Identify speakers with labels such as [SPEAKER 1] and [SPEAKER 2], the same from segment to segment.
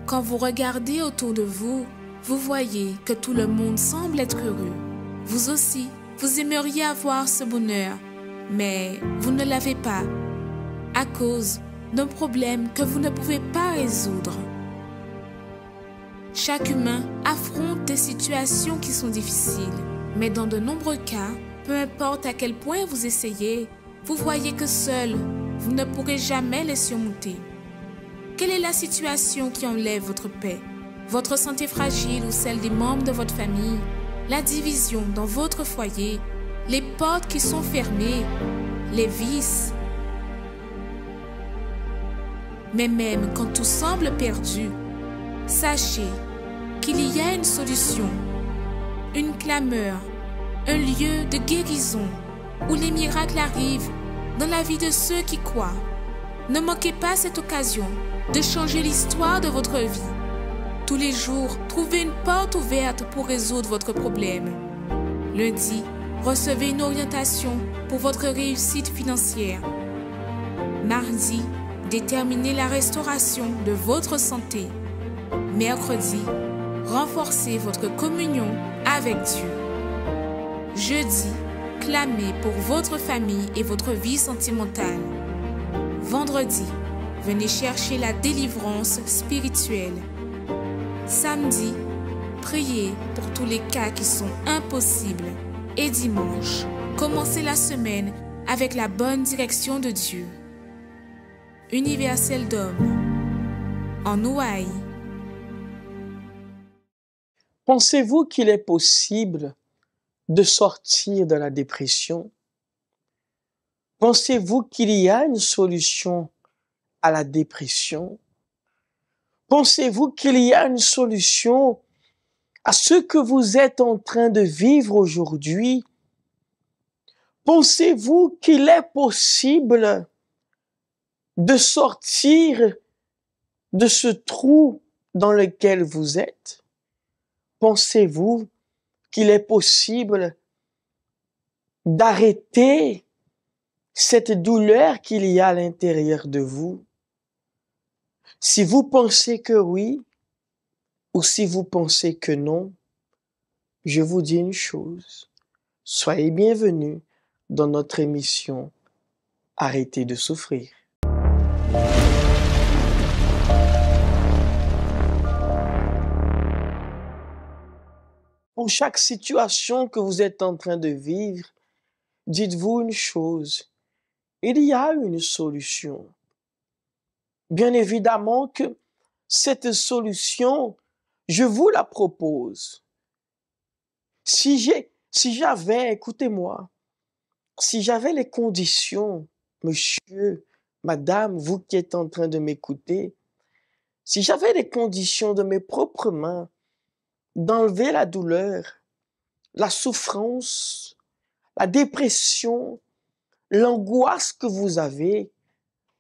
[SPEAKER 1] Quand vous regardez autour de vous, vous voyez que tout le monde semble être heureux. Vous aussi, vous aimeriez avoir ce bonheur, mais vous ne l'avez pas à cause d'un problème que vous ne pouvez pas résoudre. Chaque humain affronte des situations qui sont difficiles, mais dans de nombreux cas, peu importe à quel point vous essayez, vous voyez que seul, vous ne pourrez jamais les surmonter. Quelle est la situation qui enlève votre paix? Votre santé fragile ou celle des membres de votre famille? La division dans votre foyer? Les portes qui sont fermées? Les vices? Mais même quand tout semble perdu, sachez qu'il y a une solution, une clameur, un lieu de guérison où les miracles arrivent dans la vie de ceux qui croient. Ne manquez pas cette occasion de changer l'histoire de votre vie. Tous les jours, trouvez une porte ouverte pour résoudre votre problème. Lundi, recevez une orientation pour votre réussite financière. Mardi, déterminez la restauration de votre santé. Mercredi, renforcez votre communion avec Dieu. Jeudi, clamez pour votre famille et votre vie sentimentale. Vendredi, venez chercher la délivrance spirituelle. Samedi, priez pour tous les cas qui sont impossibles. Et dimanche, commencez la semaine avec la bonne direction de Dieu. Universel d'homme, en Ouaille.
[SPEAKER 2] Pensez-vous qu'il est possible de sortir de la dépression? Pensez-vous qu'il y a une solution à la dépression? Pensez-vous qu'il y a une solution à ce que vous êtes en train de vivre aujourd'hui? Pensez-vous qu'il est possible de sortir de ce trou dans lequel vous êtes? Pensez-vous qu'il est possible d'arrêter cette douleur qu'il y a à l'intérieur de vous? Si vous pensez que oui, ou si vous pensez que non, je vous dis une chose. Soyez bienvenus dans notre émission Arrêtez de souffrir. Pour chaque situation que vous êtes en train de vivre, dites-vous une chose. Il y a une solution. Bien évidemment que cette solution, je vous la propose. Si j'avais, écoutez-moi, si j'avais les conditions, monsieur, madame, vous qui êtes en train de m'écouter, si j'avais les conditions de mes propres mains d'enlever la douleur, la souffrance, la dépression, l'angoisse que vous avez,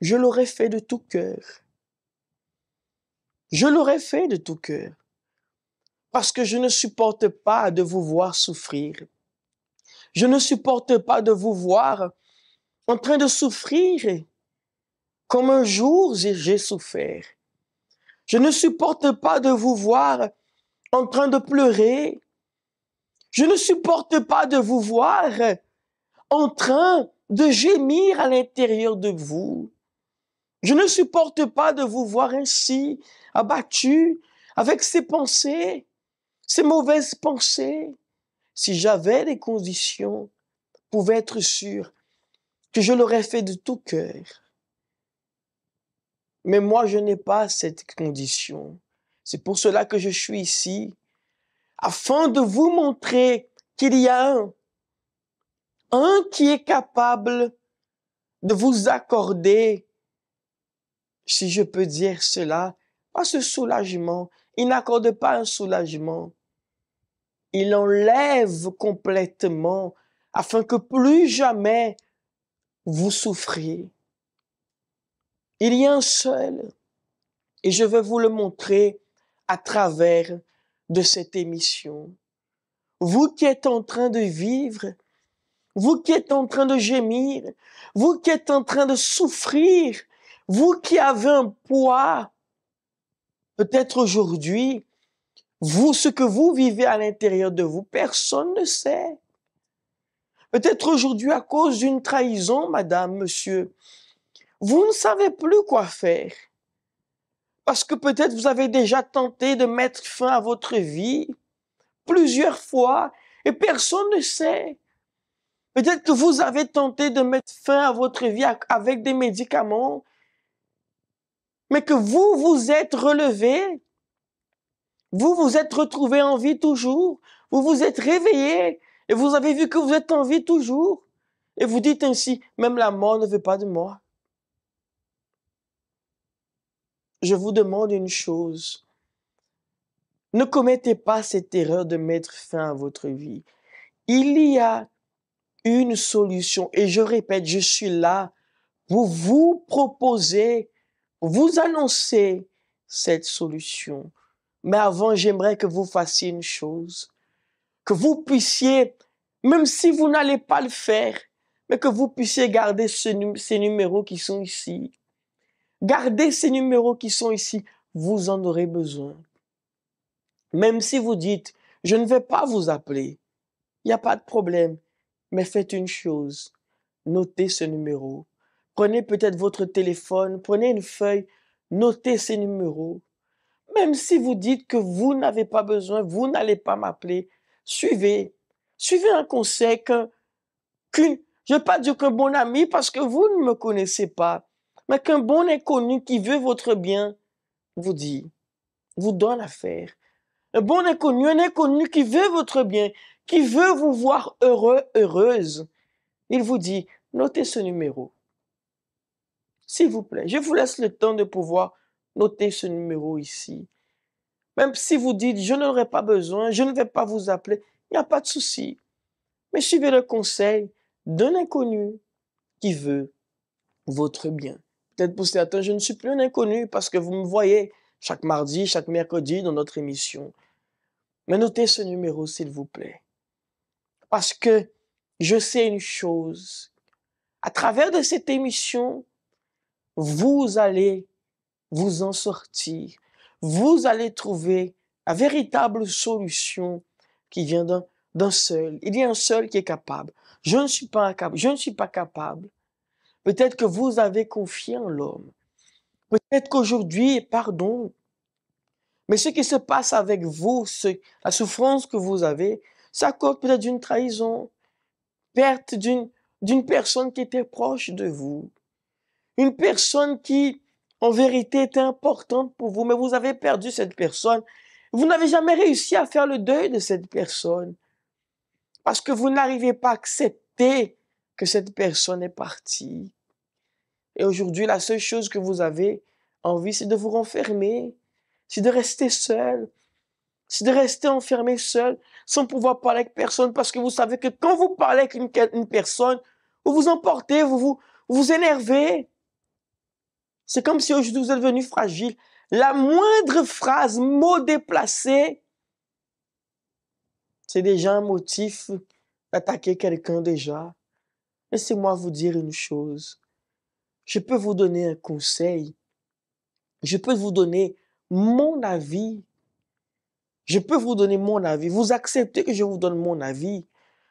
[SPEAKER 2] je l'aurais fait de tout cœur. Je l'aurais fait de tout cœur. Parce que je ne supporte pas de vous voir souffrir. Je ne supporte pas de vous voir en train de souffrir comme un jour j'ai souffert. Je ne supporte pas de vous voir en train de pleurer. Je ne supporte pas de vous voir en train de gémir à l'intérieur de vous. Je ne supporte pas de vous voir ainsi, abattu, avec ces pensées, ces mauvaises pensées. Si j'avais les conditions, vous pouvez être sûr que je l'aurais fait de tout cœur. Mais moi, je n'ai pas cette condition. C'est pour cela que je suis ici, afin de vous montrer qu'il y a un qui est capable de vous accorder, si je peux dire cela, pas ce soulagement. Il n'accorde pas un soulagement. Il enlève complètement afin que plus jamais vous souffriez. Il y a un seul, et je vais vous le montrer à travers de cette émission. Vous qui êtes en train de vivre, vous qui êtes en train de gémir, vous qui êtes en train de souffrir, vous qui avez un poids Peut-être aujourd'hui, vous, ce que vous vivez à l'intérieur de vous, personne ne sait. Peut-être aujourd'hui, à cause d'une trahison, madame, monsieur, vous ne savez plus quoi faire. Parce que peut-être vous avez déjà tenté de mettre fin à votre vie plusieurs fois et personne ne sait. Peut-être que vous avez tenté de mettre fin à votre vie avec des médicaments, mais que vous vous êtes relevé, vous vous êtes retrouvé en vie toujours, vous vous êtes réveillé et vous avez vu que vous êtes en vie toujours. Et vous dites ainsi, même la mort ne veut pas de moi. Je vous demande une chose. Ne commettez pas cette erreur de mettre fin à votre vie. Il y a une solution et je répète, je suis là pour vous proposer, pour vous annoncer cette solution. Mais avant, j'aimerais que vous fassiez une chose, que vous puissiez, même si vous n'allez pas le faire, mais que vous puissiez garder ces numéros qui sont ici. Gardez ces numéros qui sont ici, vous en aurez besoin. Même si vous dites, je ne vais pas vous appeler, il n'y a pas de problème, mais faites une chose, notez ce numéro. Prenez peut-être votre téléphone, prenez une feuille, notez ces numéros. Même si vous dites que vous n'avez pas besoin, vous n'allez pas m'appeler, suivez un conseil je ne vais pas dire qu'un bon ami parce que vous ne me connaissez pas, mais qu'un bon inconnu qui veut votre bien vous dit, vous donne à faire. Un bon inconnu, un inconnu qui veut votre bien, qui veut vous voir heureux, heureuse, il vous dit, notez ce numéro. S'il vous plaît, je vous laisse le temps de pouvoir noter ce numéro ici. Même si vous dites, je n'aurai pas besoin, je ne vais pas vous appeler, il n'y a pas de souci. Mais suivez le conseil d'un inconnu qui veut votre bien. Peut-être pour certains, je ne suis plus un inconnu parce que vous me voyez chaque mardi, chaque mercredi dans notre émission. Mais notez ce numéro, s'il vous plaît. Parce que je sais une chose. À travers de cette émission, vous allez vous en sortir. Vous allez trouver la véritable solution qui vient d'un seul. Il y a un seul qui est capable. Je ne suis pas capable. Peut-être que vous avez confié en l'homme. Peut-être qu'aujourd'hui, pardon, mais ce qui se passe avec vous, la souffrance que vous avez, c'est à cause peut-être d'une trahison, perte d'une personne qui était proche de vous. Une personne qui, en vérité, était importante pour vous, mais vous avez perdu cette personne. Vous n'avez jamais réussi à faire le deuil de cette personne parce que vous n'arrivez pas à accepter que cette personne est partie. Et aujourd'hui, la seule chose que vous avez envie, c'est de vous renfermer, c'est de rester seul, c'est de rester enfermé seul, sans pouvoir parler avec personne, parce que vous savez que quand vous parlez avec une personne, vous vous emportez, vous énervez. C'est comme si aujourd'hui vous êtes devenu fragile. La moindre phrase, mot déplacé, c'est déjà un motif d'attaquer quelqu'un déjà. Laissez-moi vous dire une chose. Je peux vous donner un conseil. Je peux vous donner mon avis. Je peux vous donner mon avis. Vous acceptez que je vous donne mon avis.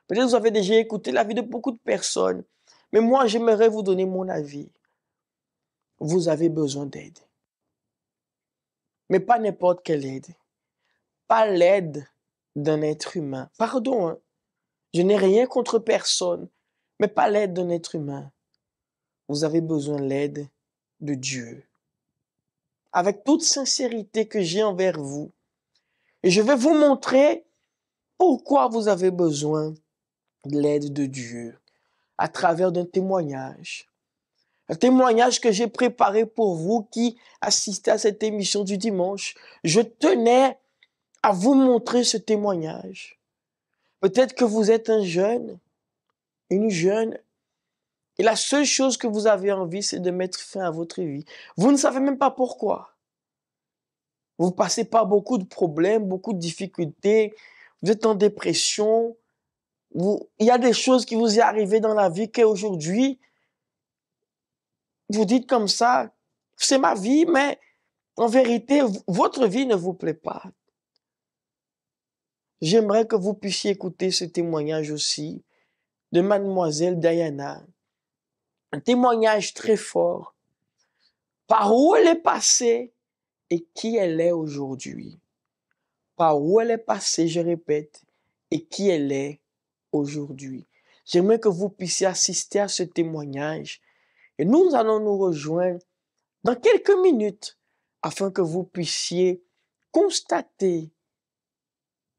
[SPEAKER 2] Peut-être que vous avez déjà écouté l'avis de beaucoup de personnes. Mais moi, j'aimerais vous donner mon avis. Vous avez besoin d'aide. Mais pas n'importe quelle aide. Pas l'aide d'un être humain. Pardon, hein. Je n'ai rien contre personne, mais pas l'aide d'un être humain. Vous avez besoin de l'aide de Dieu. Avec toute sincérité que j'ai envers vous. Et je vais vous montrer pourquoi vous avez besoin de l'aide de Dieu à travers d'un témoignage. Un témoignage que j'ai préparé pour vous qui assistez à cette émission du dimanche. Je tenais à vous montrer ce témoignage. Peut-être que vous êtes un jeune, une jeune, et la seule chose que vous avez envie, c'est de mettre fin à votre vie. Vous ne savez même pas pourquoi. Vous passez par beaucoup de problèmes, beaucoup de difficultés, vous êtes en dépression, il y a des choses qui vous y arrivées dans la vie qu'aujourd'hui, vous dites comme ça, c'est ma vie, mais En vérité, votre vie ne vous plaît pas. J'aimerais que vous puissiez écouter ce témoignage aussi de mademoiselle Diana. Un témoignage très fort. Par où elle est passée et qui elle est aujourd'hui. Par où elle est passée, je répète, et qui elle est aujourd'hui. J'aimerais que vous puissiez assister à ce témoignage. Et nous allons nous rejoindre dans quelques minutes afin que vous puissiez constater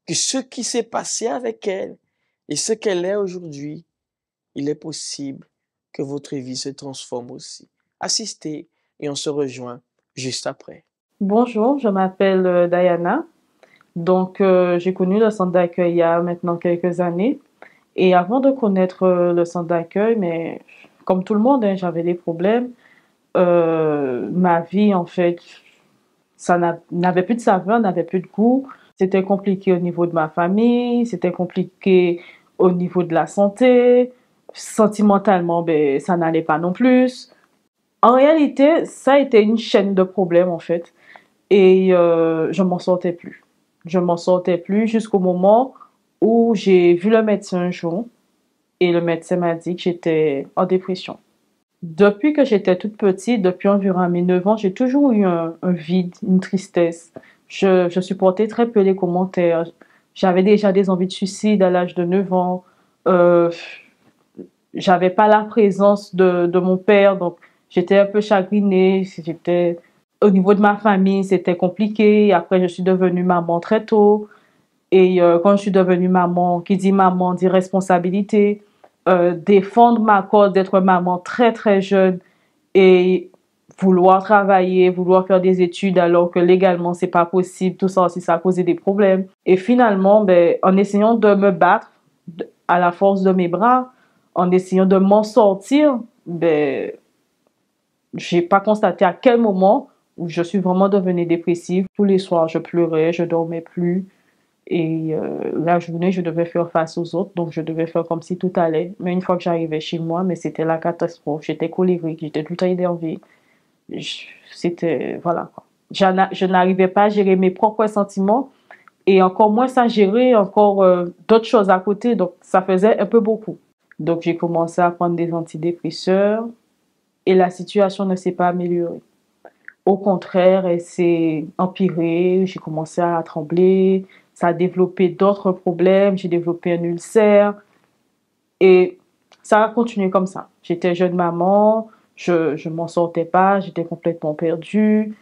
[SPEAKER 2] que ce qui s'est passé avec elle et ce qu'elle est aujourd'hui, il est possible que votre vie se transforme aussi. Assistez et on se rejoint juste après.
[SPEAKER 3] Bonjour, je m'appelle Diana. Donc, j'ai connu le centre d'accueil il y a maintenant quelques années. Et avant de connaître le centre d'accueil, mais comme tout le monde, hein, j'avais des problèmes. Ma vie, en fait, n'avait plus de saveur, n'avait plus de goût. C'était compliqué au niveau de ma famille, c'était compliqué au niveau de la santé. Sentimentalement, ben, ça n'allait pas non plus. En réalité, ça a été une chaîne de problèmes, en fait. Et je m'en sortais plus. Je m'en sortais plus jusqu'au moment où j'ai vu le médecin un jour et le médecin m'a dit que j'étais en dépression. Depuis que j'étais toute petite, depuis environ mes 9 ans, j'ai toujours eu un vide, une tristesse. Je supportais très peu les commentaires. J'avais déjà des envies de suicide à l'âge de 9 ans. J'avais pas la présence de mon père, donc j'étais un peu chagrinée. Au niveau de ma famille, c'était compliqué. Après, je suis devenue maman très tôt. Et quand je suis devenue maman, qui dit maman dit responsabilité. Défendre ma cause d'être maman très très jeune et vouloir travailler, vouloir faire des études alors que légalement c'est pas possible, tout ça aussi ça a causé des problèmes. Et finalement, ben, en essayant de me battre à la force de mes bras, en essayant de m'en sortir, ben, j'ai pas constaté à quel moment où je suis vraiment devenue dépressive. Tous les soirs, je pleurais, je dormais plus. Et la journée, je devais faire face aux autres, donc je devais faire comme si tout allait. Mais une fois que j'arrivais chez moi, mais c'était la catastrophe. J'étais colérique, j'étais tout le temps énervée. C'était, voilà. Je n'arrivais pas à gérer mes propres sentiments et encore moins à gérer encore d'autres choses à côté. Donc, ça faisait un peu beaucoup. Donc, j'ai commencé à prendre des antidépresseurs et la situation ne s'est pas améliorée. Au contraire, elle s'est empirée. J'ai commencé à trembler. Ça a développé d'autres problèmes. J'ai développé un ulcère. Et ça a continué comme ça. J'étais jeune maman. Je m'en sortais pas. J'étais complètement perdue.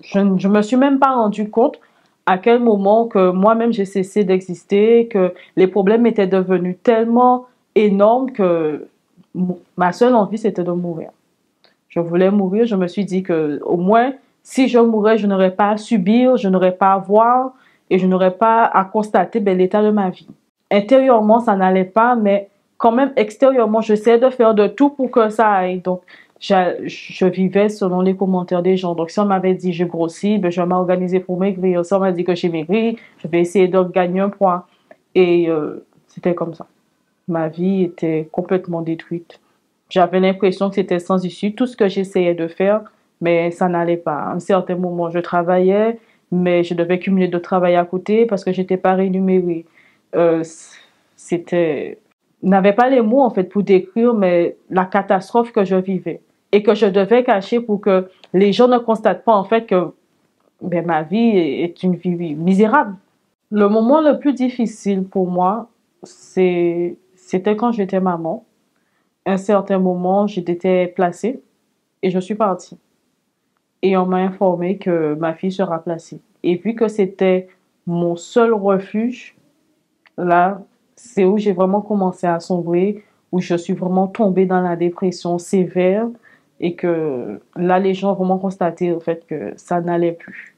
[SPEAKER 3] Je me suis même pas rendu compte à quel moment que moi-même j'ai cessé d'exister, que les problèmes étaient devenus tellement énormes que ma seule envie, c'était de mourir. Je voulais mourir. Je me suis dit que au moins, si je mourais, je n'aurais pas à subir, je n'aurais pas à voir et je n'aurais pas à constater l'état de ma vie. Intérieurement, ça n'allait pas, mais quand même extérieurement, j'essayais de faire de tout pour que ça aille. Donc, je vivais selon les commentaires des gens. Donc, si on m'avait dit j'ai grossi, ben, je vais m'organiser pour maigrir. Si on m'a dit que j'ai maigri, je vais essayer de gagner un poids. Et c'était comme ça. Ma vie était complètement détruite. J'avais l'impression que c'était sans issue. Tout ce que j'essayais de faire, mais ça n'allait pas. À un certain moment, je travaillais, mais je devais cumuler de travail à côté parce que j'étais pas rémunérée. N'avais pas les mots en fait pour décrire, mais la catastrophe que je vivais et que je devais cacher pour que les gens ne constatent pas en fait que ben, ma vie est une vie misérable. Le moment le plus difficile pour moi, c'était quand j'étais maman. À un certain moment, j'étais placée et je suis partie. Et on m'a informé que ma fille sera placée. Et vu que c'était mon seul refuge, là, c'est où j'ai vraiment commencé à sombrer, où je suis vraiment tombée dans la dépression sévère et que là, les gens ont vraiment constaté en fait que ça n'allait plus.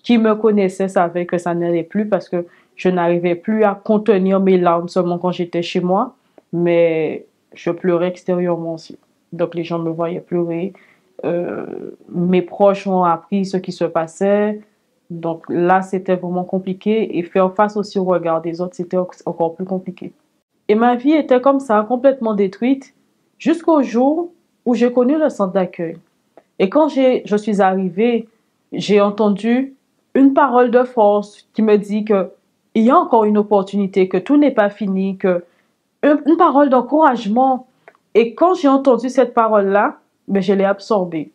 [SPEAKER 3] Qui me connaissait savait que ça n'allait plus parce que je n'arrivais plus à contenir mes larmes seulement quand j'étais chez moi, mais je pleurais extérieurement aussi. Donc les gens me voyaient pleurer. Mes proches ont appris ce qui se passait. Donc là, c'était vraiment compliqué. Et faire face aussi au regard des autres, c'était encore plus compliqué. Et ma vie était comme ça, complètement détruite, jusqu'au jour où j'ai connu le centre d'accueil. Et quand je suis arrivée j'ai entendu une parole de force qui me dit que il y a encore une opportunité, que tout n'est pas fini, que une parole d'encouragement. Et quand j'ai entendu cette parole-là, ben, je l'ai absorbée.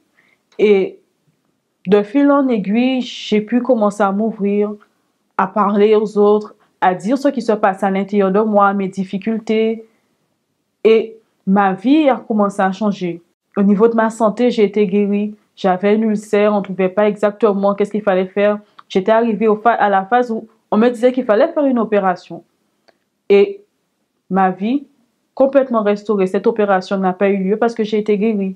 [SPEAKER 3] Et de fil en aiguille, j'ai pu commencer à m'ouvrir, à parler aux autres, à dire ce qui se passe à l'intérieur de moi, mes difficultés. Et ma vie a commencé à changer. Au niveau de ma santé, j'ai été guérie. J'avais un ulcère, on ne trouvait pas exactement qu'est-ce qu'il fallait faire. J'étais arrivée à la phase où on me disait qu'il fallait faire une opération. Et ma vie, complètement restaurée. Cette opération n'a pas eu lieu parce que j'ai été guérie.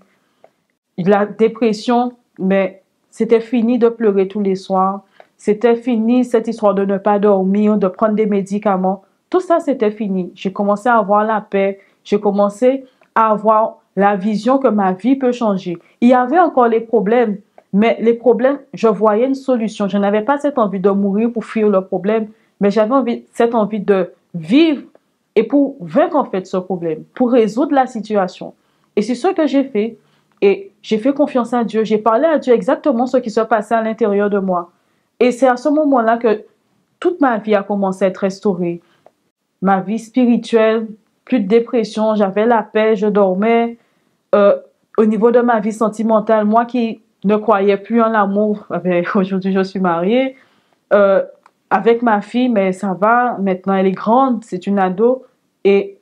[SPEAKER 3] La dépression, mais c'était fini de pleurer tous les soirs. C'était fini cette histoire de ne pas dormir, de prendre des médicaments. Tout ça, c'était fini. J'ai commencé à avoir la paix. J'ai commencé à avoir la vision que ma vie peut changer. Il y avait encore les problèmes, mais les problèmes, je voyais une solution. Je n'avais pas cette envie de mourir pour fuir le problème, mais j'avais cette envie de vivre et pour vaincre en fait ce problème, pour résoudre la situation. Et c'est ce que j'ai fait. Et j'ai fait confiance à Dieu. J'ai parlé à Dieu exactement ce qui se passait à l'intérieur de moi. Et c'est à ce moment-là que toute ma vie a commencé à être restaurée. Ma vie spirituelle, plus de dépression, j'avais la paix, je dormais. Au niveau de ma vie sentimentale, moi qui ne croyais plus en l'amour, aujourd'hui je suis mariée, avec ma fille, mais ça va, maintenant elle est grande, c'est une ado, et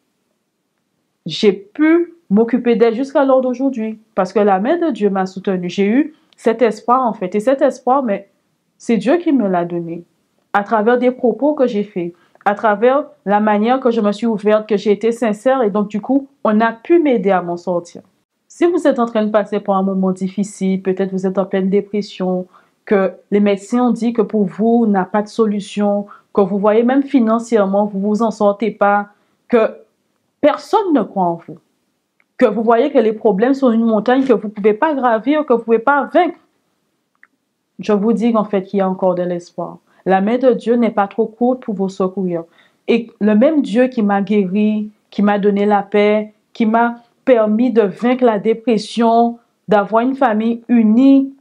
[SPEAKER 3] j'ai pu m'occuper d'elle jusqu'à l'heure d'aujourd'hui, parce que la main de Dieu m'a soutenue. J'ai eu cet espoir en fait, et cet espoir, mais c'est Dieu qui me l'a donné, à travers des propos que j'ai faits, à travers la manière que je me suis ouverte, que j'ai été sincère, et donc du coup, on a pu m'aider à m'en sortir. Si vous êtes en train de passer par un moment difficile, peut-être vous êtes en pleine dépression, que les médecins ont dit que pour vous, il n'y a pas de solution, que vous voyez même financièrement, vous ne vous en sortez pas, que personne ne croit en vous, que vous voyez que les problèmes sont une montagne que vous ne pouvez pas gravir, que vous ne pouvez pas vaincre, je vous dis en fait qu'il y a encore de l'espoir. La main de Dieu n'est pas trop courte pour vous secourir. Et le même Dieu qui m'a guéri, qui m'a donné la paix, qui m'a permis de vaincre la dépression, d'avoir une famille unie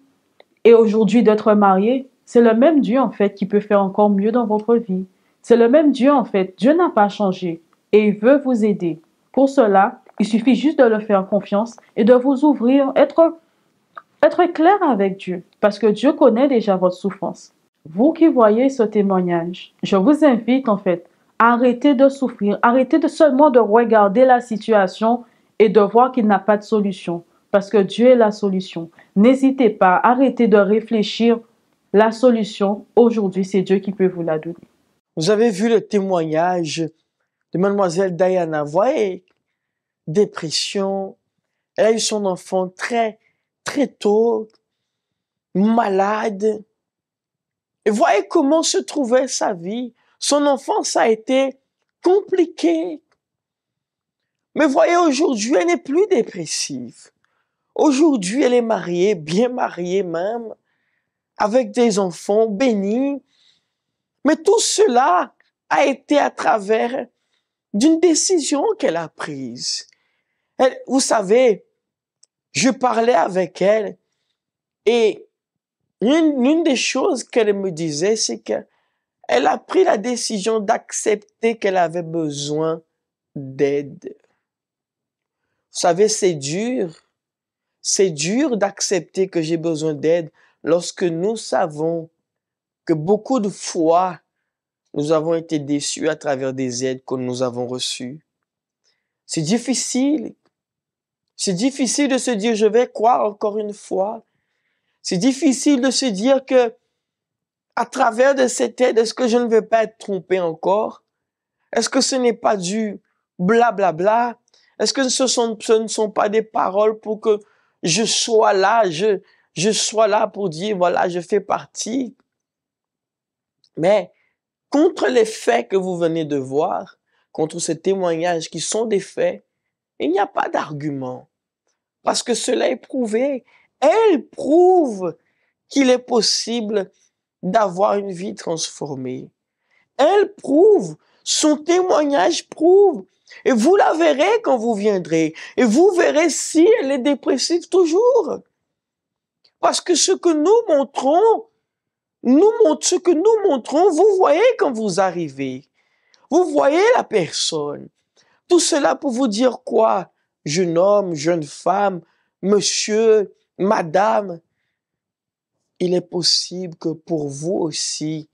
[SPEAKER 3] et aujourd'hui d'être marié, c'est le même Dieu en fait qui peut faire encore mieux dans votre vie. C'est le même Dieu en fait. Dieu n'a pas changé et il veut vous aider. Pour cela, il suffit juste de le faire confiance et de vous ouvrir, être clair avec Dieu parce que Dieu connaît déjà votre souffrance. Vous qui voyez ce témoignage, je vous invite en fait à arrêter de souffrir, arrêtez de seulement de regarder la situation et de voir qu'il n'a pas de solution parce que Dieu est la solution. N'hésitez pas, arrêtez de réfléchir. La solution, aujourd'hui, c'est Dieu qui peut vous la donner.
[SPEAKER 2] Vous avez vu le témoignage de mademoiselle Diana. Vous voyez, dépression. Elle a eu son enfant très, très tôt, malade. Et voyez comment se trouvait sa vie. Son enfance a été compliquée. Mais voyez, aujourd'hui, elle n'est plus dépressive. Aujourd'hui, elle est mariée, bien mariée même, avec des enfants bénis. Mais tout cela a été à travers d'une décision qu'elle a prise. Vous savez, je parlais avec elle et l'une des choses qu'elle me disait, c'est qu'elle a pris la décision d'accepter qu'elle avait besoin d'aide. Vous savez, c'est dur. C'est dur d'accepter que j'ai besoin d'aide lorsque nous savons que beaucoup de fois, nous avons été déçus à travers des aides que nous avons reçues. C'est difficile. C'est difficile de se dire, je vais croire encore une fois. C'est difficile de se dire que, à travers de cette aide, est-ce que je ne vais pas être trompé encore? Est-ce que ce n'est pas du blablabla? Est-ce que ce ne sont pas des paroles pour que je sois là, je sois là pour dire, voilà, je fais partie? Mais, contre les faits que vous venez de voir, contre ces témoignages qui sont des faits, il n'y a pas d'argument. Parce que cela est prouvé. Elle prouve qu'il est possible d'avoir une vie transformée. Elle prouve, son témoignage prouve. Et vous la verrez quand vous viendrez. Et vous verrez si elle est dépressive toujours. Parce que ce que nous montrons, ce que nous montrons, vous voyez quand vous arrivez. Vous voyez la personne. Tout cela pour vous dire quoi? Jeune homme, jeune femme, monsieur, madame. Il est possible que pour vous aussi,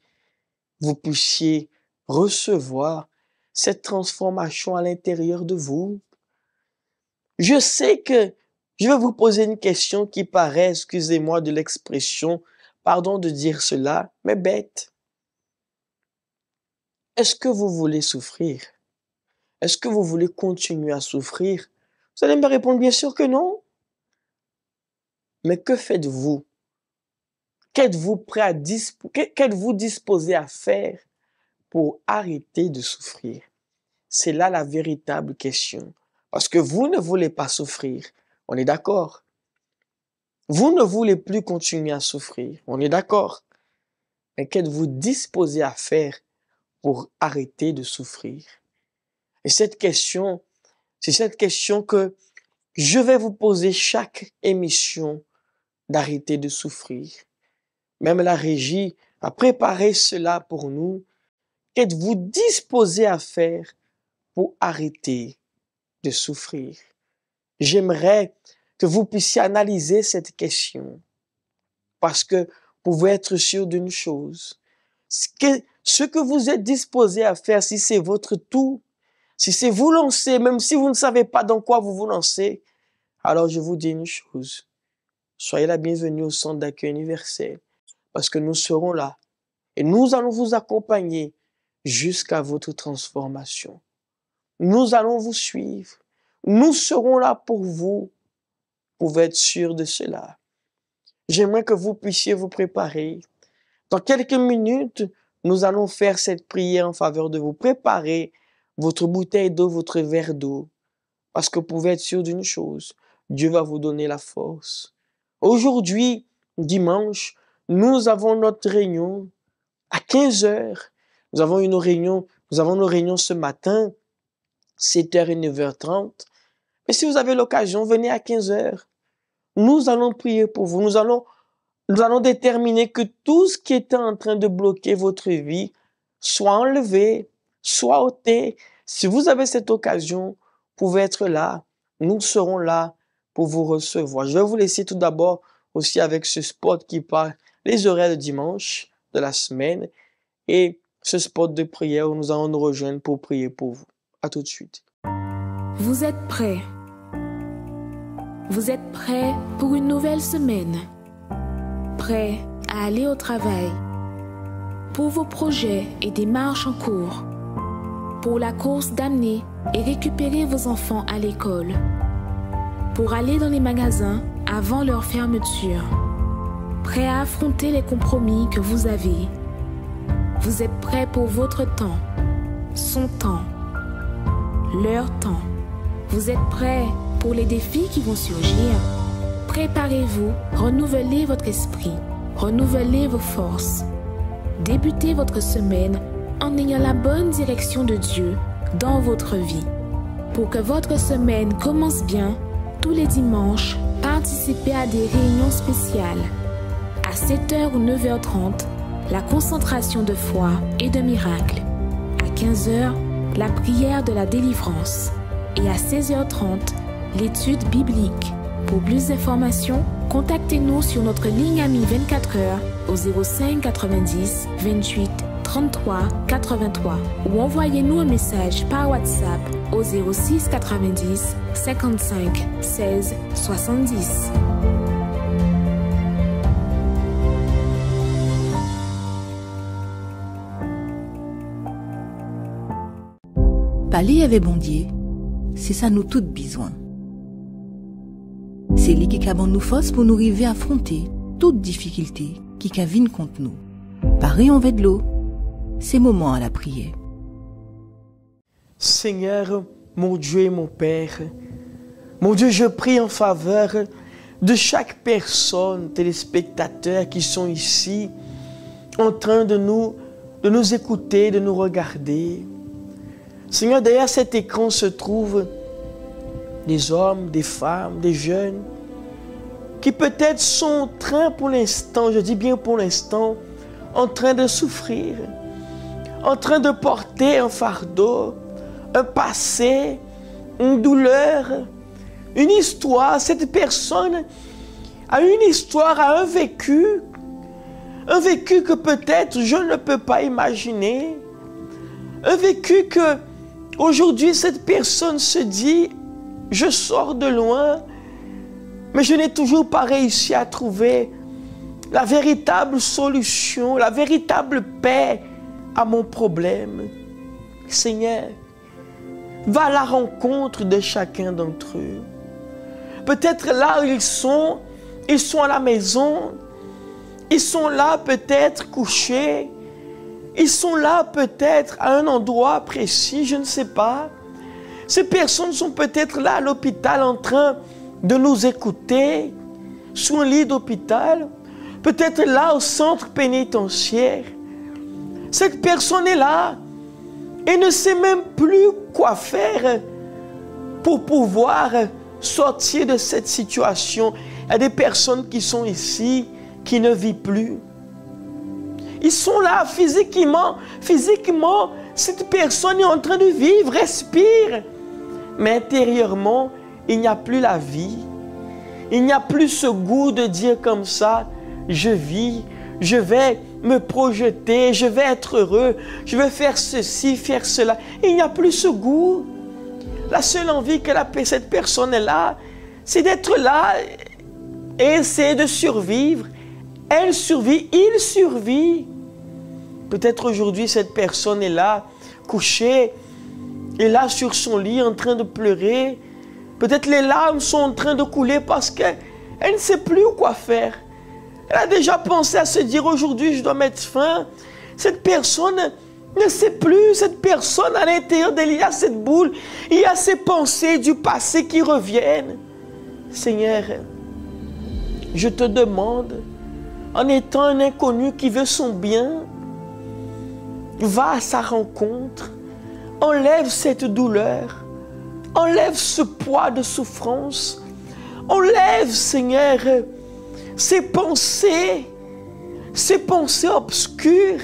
[SPEAKER 2] vous puissiez recevoir cette transformation à l'intérieur de vous. Je sais que je vais vous poser une question qui paraît, excusez-moi de l'expression, pardon de dire cela, mais bête. Est-ce que vous voulez souffrir? Est-ce que vous voulez continuer à souffrir? Vous allez me répondre bien sûr que non. Mais que faites-vous? Qu'êtes-vous prêt à qu'êtes-vous disposé à faire pour arrêter de souffrir? C'est là la véritable question. Parce que vous ne voulez pas souffrir. On est d'accord? Vous ne voulez plus continuer à souffrir. On est d'accord? Mais qu'êtes-vous disposé à faire pour arrêter de souffrir? Et cette question, c'est cette question que je vais vous poser chaque émission d'arrêter de souffrir. Même la régie a préparé cela pour nous. Qu'êtes-vous disposé à faire pour arrêter de souffrir? J'aimerais que vous puissiez analyser cette question parce que vous pouvez être sûr d'une chose. Ce que vous êtes disposé à faire, si c'est votre tout, si c'est vous lancer, même si vous ne savez pas dans quoi vous vous lancez, alors je vous dis une chose. Soyez la bienvenue au centre d'accueil universel parce que nous serons là et nous allons vous accompagner jusqu'à votre transformation. Nous allons vous suivre. Nous serons là pour vous. Vous pouvez être sûr de cela. J'aimerais que vous puissiez vous préparer. Dans quelques minutes, nous allons faire cette prière en faveur de vous. Préparez votre bouteille d'eau, votre verre d'eau. Parce que vous pouvez être sûr d'une chose. Dieu va vous donner la force. Aujourd'hui, dimanche, nous avons notre réunion à 15 heures. Nous avons nos réunions ce matin, 7h et 9h30. Mais si vous avez l'occasion, venez à 15 heures. Nous allons prier pour vous. Nous allons déterminer que tout ce qui était en train de bloquer votre vie soit enlevé, soit ôté. Si vous avez cette occasion, vous pouvez être là. Nous serons là pour vous recevoir. Je vais vous laisser tout d'abord aussi avec ce spot qui parle les horaires de dimanche de la semaine et ce spot de prière où nous allons nous rejoindre pour prier pour vous. À tout de suite.
[SPEAKER 1] Vous êtes prêts? Vous êtes prêts pour une nouvelle semaine? Prêts à aller au travail? Pour vos projets et démarches en cours? Pour la course d'amener et récupérer vos enfants à l'école? Pour aller dans les magasins avant leur fermeture? Prêts à affronter les compromis que vous avez? Vous êtes prêts pour votre temps, son temps, leur temps? Vous êtes prêts pour les défis qui vont surgir? Préparez-vous, renouvelez votre esprit, renouvelez vos forces. Débutez votre semaine en ayant la bonne direction de Dieu dans votre vie. Pour que votre semaine commence bien, tous les dimanches, participez à des réunions spéciales. À 7h ou 9h30, la concentration de foi et de miracles. À 15h, la prière de la délivrance. Et à 16h30, l'étude biblique. Pour plus d'informations, contactez-nous sur notre ligne amie 24h au 05 90 28 33 83 ou envoyez-nous un message par WhatsApp au 06 90 55 16 70.
[SPEAKER 4] Parler avec bon Dieu, c'est ça nous toutes besoin. C'est lui qui a nous force pour nous arriver à affronter toute difficulté qui viennent contre nous. Pareil en de l'eau, c'est moment à la prière.
[SPEAKER 2] Seigneur, mon Dieu et mon Père, mon Dieu, je prie en faveur de chaque personne, téléspectateurs qui sont ici, en train de nous écouter, de nous regarder. Seigneur, derrière cet écran se trouvent des hommes, des femmes, des jeunes qui peut-être sont en train pour l'instant, je dis bien pour l'instant, en train de souffrir, en train de porter un fardeau, un passé, une douleur, une histoire. Cette personne a une histoire, a un vécu que peut-être je ne peux pas imaginer, un vécu que aujourd'hui cette personne se dit, je sors de loin, mais je n'ai toujours pas réussi à trouver la véritable solution, la véritable paix à mon problème. Seigneur, va à la rencontre de chacun d'entre eux. Peut-être là où ils sont à la maison, ils sont là peut-être couchés, ils sont là peut-être à un endroit précis, je ne sais pas. Ces personnes sont peut-être là à l'hôpital en train de nous écouter, sous un lit d'hôpital, peut-être là au centre pénitentiaire. Cette personne est là et ne sait même plus quoi faire pour pouvoir sortir de cette situation. Il y a des personnes qui sont ici, qui ne vivent plus. Ils sont là physiquement, cette personne est en train de vivre, respire. Mais intérieurement, il n'y a plus la vie. Il n'y a plus ce goût de dire comme ça, je vis, je vais me projeter, je vais être heureux, je vais faire ceci, faire cela. Il n'y a plus ce goût. La seule envie que cette personne est là, c'est d'être là et essayer de survivre. Elle survit, il survit. Peut-être aujourd'hui, cette personne est là, couchée, est là sur son lit en train de pleurer. Peut-être les larmes sont en train de couler parce qu'elle ne sait plus quoi faire. Elle a déjà pensé à se dire aujourd'hui je dois mettre fin. Cette personne ne sait plus, cette personne à l'intérieur d'elle, il y a cette boule, il y a ces pensées du passé qui reviennent. Seigneur, je te demande, en étant un inconnu qui veut son bien, va à sa rencontre, enlève cette douleur, enlève ce poids de souffrance, enlève, Seigneur, ces pensées obscures,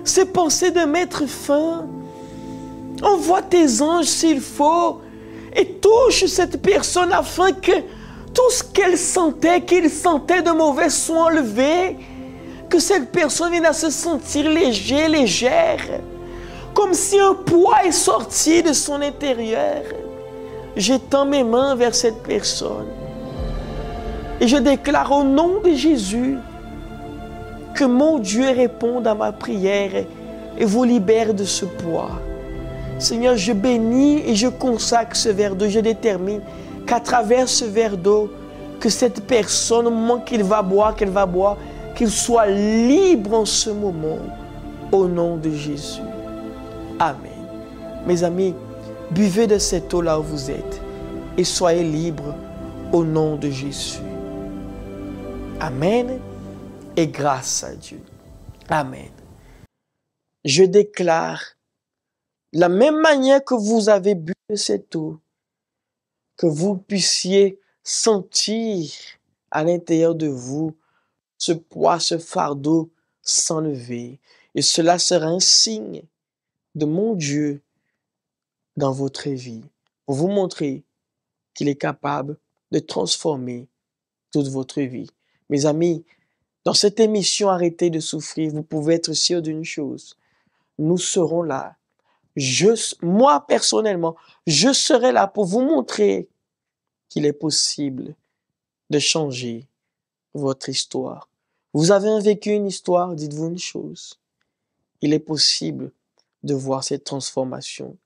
[SPEAKER 2] ces pensées de mettre fin. Envoie tes anges s'il faut et touche cette personne afin que tout ce qu'il sentait de mauvais soit enlevé, que cette personne vienne à se sentir léger, légère, comme si un poids est sorti de son intérieur. J'étends mes mains vers cette personne et je déclare au nom de Jésus que mon Dieu réponde à ma prière et vous libère de ce poids. Seigneur, je bénis et je consacre ce verre d'eau. Je détermine qu'à travers ce verre d'eau, que cette personne, au moment qu'elle va boire, qu'il soit libre en ce moment, au nom de Jésus. Amen. Mes amis, buvez de cette eau là où vous êtes et soyez libres au nom de Jésus. Amen et grâce à Dieu. Amen. Je déclare, de la même manière que vous avez bu de cette eau, que vous puissiez sentir à l'intérieur de vous ce poids, ce fardeau s'enlever. Et cela sera un signe de mon Dieu dans votre vie, pour vous montrer qu'il est capable de transformer toute votre vie. Mes amis, dans cette émission Arrêtez de souffrir, vous pouvez être sûr d'une chose. Nous serons là. Moi, personnellement, je serai là pour vous montrer qu'il est possible de changer votre histoire. Vous avez vécu une histoire, dites-vous une chose. Il est possible de voir cette transformation.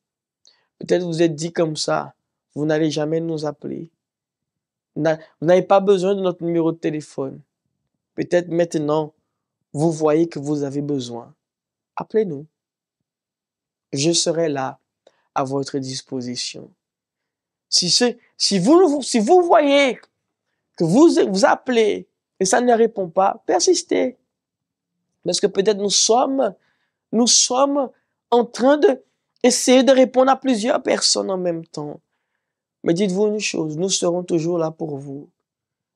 [SPEAKER 2] Peut-être vous êtes dit comme ça, vous n'allez jamais nous appeler. Vous n'avez pas besoin de notre numéro de téléphone. Peut-être maintenant, vous voyez que vous avez besoin. Appelez-nous. Je serai là à votre disposition. Si vous voyez que vous appelez et ça ne répond pas, persistez. Parce que peut-être nous sommes en train d'essayer de répondre à plusieurs personnes en même temps. Mais dites-vous une chose, nous serons toujours là pour vous.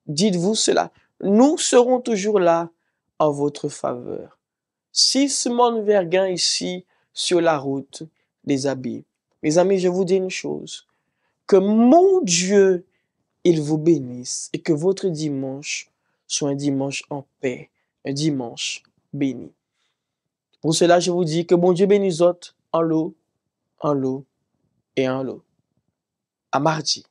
[SPEAKER 2] Dites-vous cela. Nous serons toujours là en votre faveur. Simone Verguin ici sur la route des Habits. Mes amis, je vous dis une chose. Que mon Dieu, il vous bénisse et que votre dimanche soit un dimanche en paix, un dimanche béni. Pour cela, je vous dis que mon Dieu bénisse en l'eau et en l'eau. À mardi.